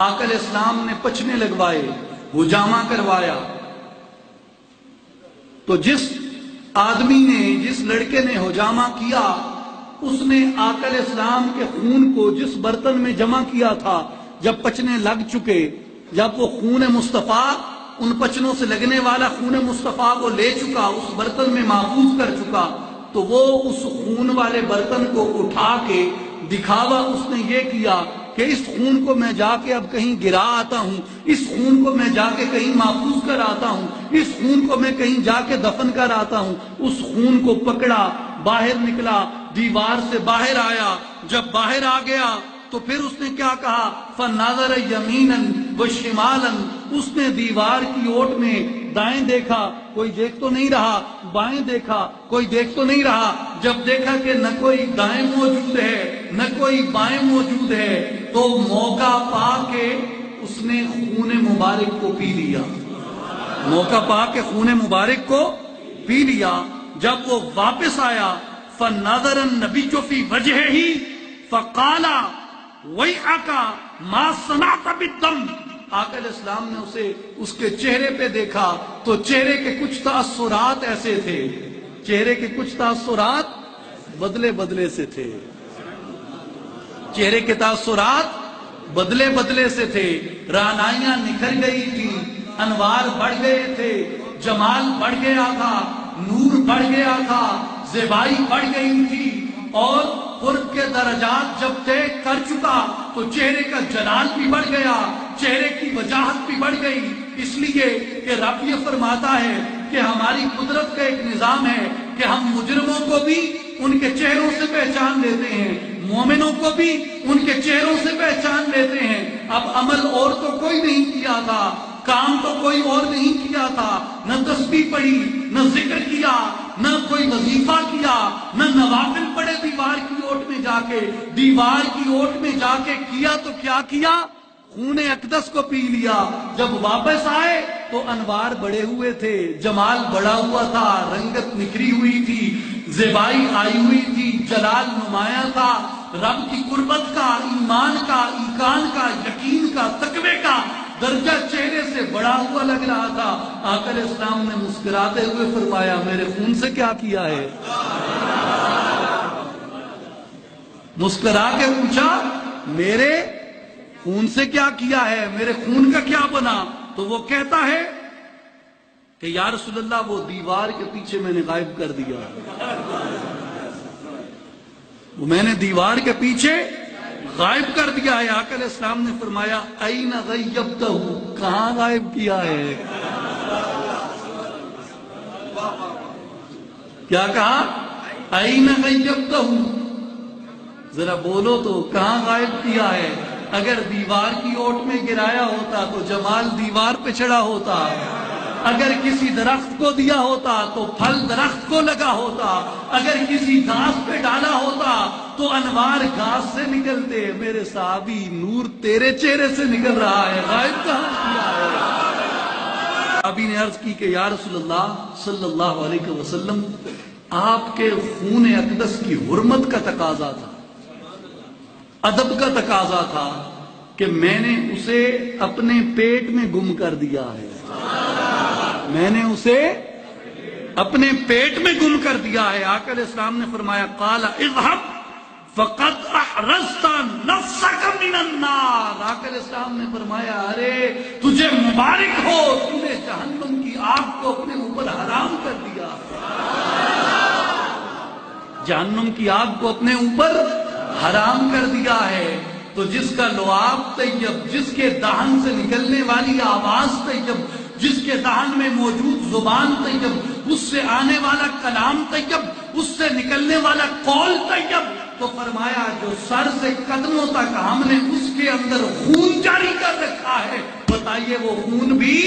آقا علیہ السلام نے پچھنے لگوائے، حجامہ کروایا، تو جس آدمی نے، جس لڑکے نے حجامہ کیا، اس نے آقا علیہ السلام کے خون کو جس برتن میں جمع کیا تھا، جب پچنے لگ چکے، جب وہ خون مصطفیٰ ان پچنوں سے لگنے والا خون مصطفیٰ کو لے چکا، اس برتن میں محفوظ کر چکا، تو وہ اس خون والے برتن کو اٹھا کے دکھاوا اس نے یہ کیا کہ اس خون کو میں جا کے اب کہیں گرا آتا ہوں، اس خون کو میں جا کے کہیں محفوظ کر آتا ہوں، اس خون کو میں کہیں جا کے دفن کر آتا ہوں۔ اس خون کو پکڑا، باہر نکلا، دیوار سے باہر آیا، جب باہر آ گیا تو پھر اس نے کیا کہا؟ فَنَظَرَ يَمِينًا وَشِمَالًا، اس نے دیوار کی اوٹ میں دائیں دیکھا، کوئی دیکھ تو نہیں رہا، بائیں دیکھا، کوئی دیکھ تو نہیں رہا۔ جب دیکھا کہ نہ کوئی دائیں موجود ہے نہ کوئی بائیں موجود ہے، تو موقع پا کے اس نے خون مبارک کو پی لیا، موقع پا کے خون مبارک کو پی لیا۔ جب وہ واپس آیا، فَنَظَرَ النَّبِيُّ فِي وَجْهِهِ فَقَالَ وَيْحَكَ مَا صَنَعْتَ بِالدَّمِ، آقا علیہ السلام نے اسے اس کے چہرے پہ دیکھا تو چہرے کے کچھ تاثرات ایسے تھے، چہرے کے کچھ تاثرات بدلے بدلے سے تھے، چہرے کے تاثرات بدلے بدلے سے تھے، رعنائیاں نکھر گئی تھی، انوار بڑھ گئے تھے، جمال بڑھ گیا تھا، نور بڑھ گیا تھا، زیبائی بڑھ گئی تھی، اور قرب کے درجات جب طے کر چکا تو چہرے کا جلال بھی بڑھ گیا، چہرے کی وجاہت بھی بڑھ گئی، اس لیے کہ رب یہ فرماتا ہے کہ ہماری قدرت کا ایک نظام ہے کہ ہم مجرموں کو بھی ان کے چہروں سے پہچان لیتے ہیں، مومنوں کو بھی ان کے چہروں سے پہچان لیتے ہیں۔ اب عمل اور تو کوئی نہیں کیا تھا، کام تو کوئی اور نہیں کیا تھا، نہ تسبیح پڑھی، نہ ذکر کیا، نہ کوئی وظیفہ کیا، نہ نوافل پڑھے دیوار کی اوٹ میں جا کے، دیوار کی اوٹ میں جا کے کیا تو کیا کیا؟ خون اقدس کو پی لیا۔ جب واپس آئے تو انوار بڑے ہوئے تھے، جمال بڑا ہوا تھا، رنگت نکھری ہوئی تھی، زیبائی آئی ہوئی تھی، جلال نمایاں تھا، رب کی قربت کا، ایمان کا، ایقان کا، یقین کا، تقوی کا درجہ چہرے سے بڑا ہوا لگ رہا تھا۔ آقا علیہ السلام نے مسکراتے ہوئے فرمایا، میرے خون سے کیا کیا ہے؟ مسکرا کے پوچھا، میرے خون سے کیا کیا ہے، میرے خون کا کیا بنا؟ تو وہ کہتا ہے کہ یا رسول اللہ، وہ دیوار کے پیچھے میں نے غائب کر دیا، وہ میں نے دیوار کے پیچھے غائب کر دیا ہے۔ آقا علیہ السلام نے فرمایا، این غیبتہ، کہاں غائب کیا ہے؟ کیا کہا؟ این غیبتہ، ذرا بولو تو، کہاں غائب کیا ہے؟ اگر دیوار کی اوٹ میں گرایا ہوتا تو جمال دیوار پہ چڑھا ہوتا، اگر کسی درخت کو دیا ہوتا تو پھل درخت کو لگا ہوتا، اگر کسی گھاس پہ ڈالا ہوتا تو انوار گھاس سے نکلتے۔ میرے صحابی، نور تیرے چہرے سے نکل رہا ہے، غائب کہاں کیا ہے؟ صحابی نے عرض کی کہ یا رسول اللہ صلی اللہ علیہ وسلم، آپ کے خون اقدس کی حرمت کا تقاضا تھا، ادب کا تقاضا تھا کہ میں نے اسے اپنے پیٹ میں گم کر دیا ہے، میں نے اسے اپنے پیٹ میں گم کر دیا ہے۔ آقا علیہ السلام نے فرمایا، قال اذهب فقد احرزت نفسك من النار، آقا علیہ السلام نے فرمایا، ارے تجھے مبارک ہو، تو نے جہنم کی آگ کو اپنے اوپر حرام کر دیا، جہنم کی آگ کو اپنے اوپر حرام کر دیا ہے۔ تو جس کا لعاب طیب، جس کے دہن سے نکلنے والی آواز طیب، جس کے دہن میں موجود زبان طیب، اس سے آنے والا کلام طیب، اس سے نکلنے والا قول طیب، تو فرمایا جو سر سے قدموں تک ہم نے اس کے اندر خون جاری کر رکھا ہے، بتائیے وہ خون بھی